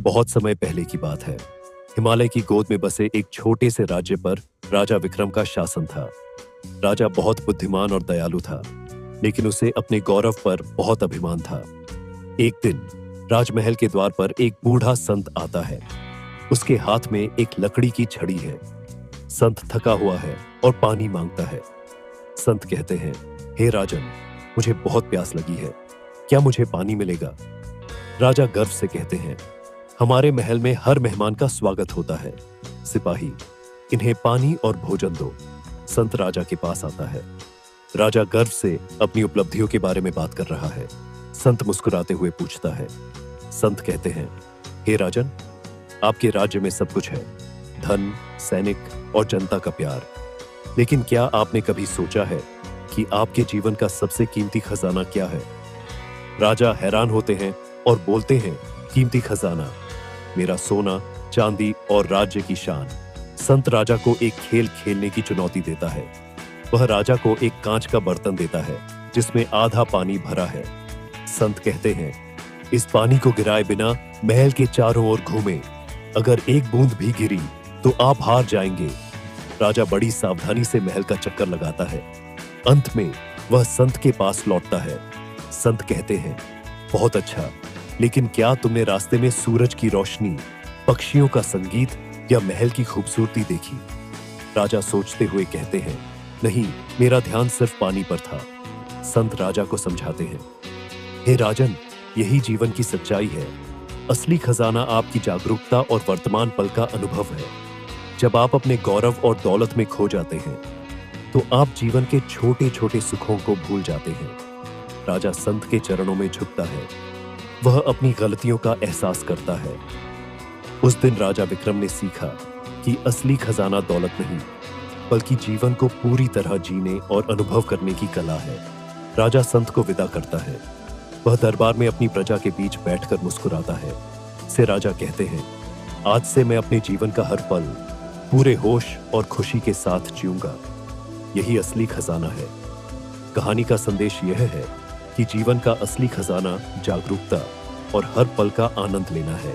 बहुत समय पहले की बात है। हिमालय की गोद में बसे एक छोटे से राज्य पर राजा विक्रम का शासन था। राजा बहुत बुद्धिमान और दयालु था, लेकिन उसे अपने गौरव पर बहुत अभिमान था। एक दिन राजमहल के द्वार पर एक बूढ़ा संत आता है। उसके हाथ में एक लकड़ी की छड़ी है। संत थका हुआ है और पानी मांगता है। संत कहते हैं, हे राजन, मुझे बहुत प्यास लगी है, क्या मुझे पानी मिलेगा? राजा गर्व से कहते हैं, हमारे महल में हर मेहमान का स्वागत होता है। सिपाही, इन्हें पानी और भोजन दो। संत राजा के पास आता है। राजा गर्व से अपनी उपलब्धियों के बारे में बात कर रहा है। संत मुस्कुराते हुए पूछता है। संत कहते हैं, हे राजन, आपके राज्य में सब कुछ है, धन, सैनिक और जनता का प्यार, लेकिन क्या आपने कभी सोचा है कि आपके जीवन का सबसे कीमती खजाना क्या है? राजा हैरान होते हैं और बोलते हैं, कीमती खजाना? मेरा सोना, चांदी और राज्य की शान। संत राजा को एक खेल खेलने की चुनौती देता है। वह राजा को एक कांच का बर्तन देता है जिसमें आधा पानी भरा है। संत कहते हैं, इस पानी को गिराए बिना महल के चारों ओर घूमें। अगर एक बूंद भी गिरी तो आप हार जाएंगे। राजा बड़ी सावधानी से महल का चक्कर लगाता है। अंत में वह संत के पास लौटता है। संत कहते हैं, बहुत अच्छा, लेकिन क्या तुमने रास्ते में सूरज की रोशनी, पक्षियों का संगीत या महल की खूबसूरती देखी? राजा सोचते हुए कहते हैं, नहीं, मेरा ध्यान सिर्फ पानी पर था। संत राजा को समझाते हैं, हे राजन, यही जीवन की सच्चाई है। असली खजाना आपकी जागरूकता और वर्तमान पल का अनुभव है। जब आप अपने गौरव और दौलत में खो जाते हैं तो आप जीवन के छोटे छोटे सुखों को भूल जाते हैं। राजा संत के चरणों में झुकता है। वह अपनी गलतियों का एहसास करता है। उस दिन राजा विक्रम ने सीखा कि असली खजाना दौलत नहीं, बल्कि जीवन को पूरी तरह जीने और अनुभव करने की कला है। राजा संत को विदा करता है। वह दरबार में अपनी प्रजा के बीच बैठकर मुस्कुराता है। से राजा कहते हैं, आज से मैं अपने जीवन का हर पल पूरे होश और खुशी के साथ जीऊंगा। यही असली खजाना है। कहानी का संदेश यह है कि जीवन का असली खजाना जागरूकता और हर पल का आनंद लेना है।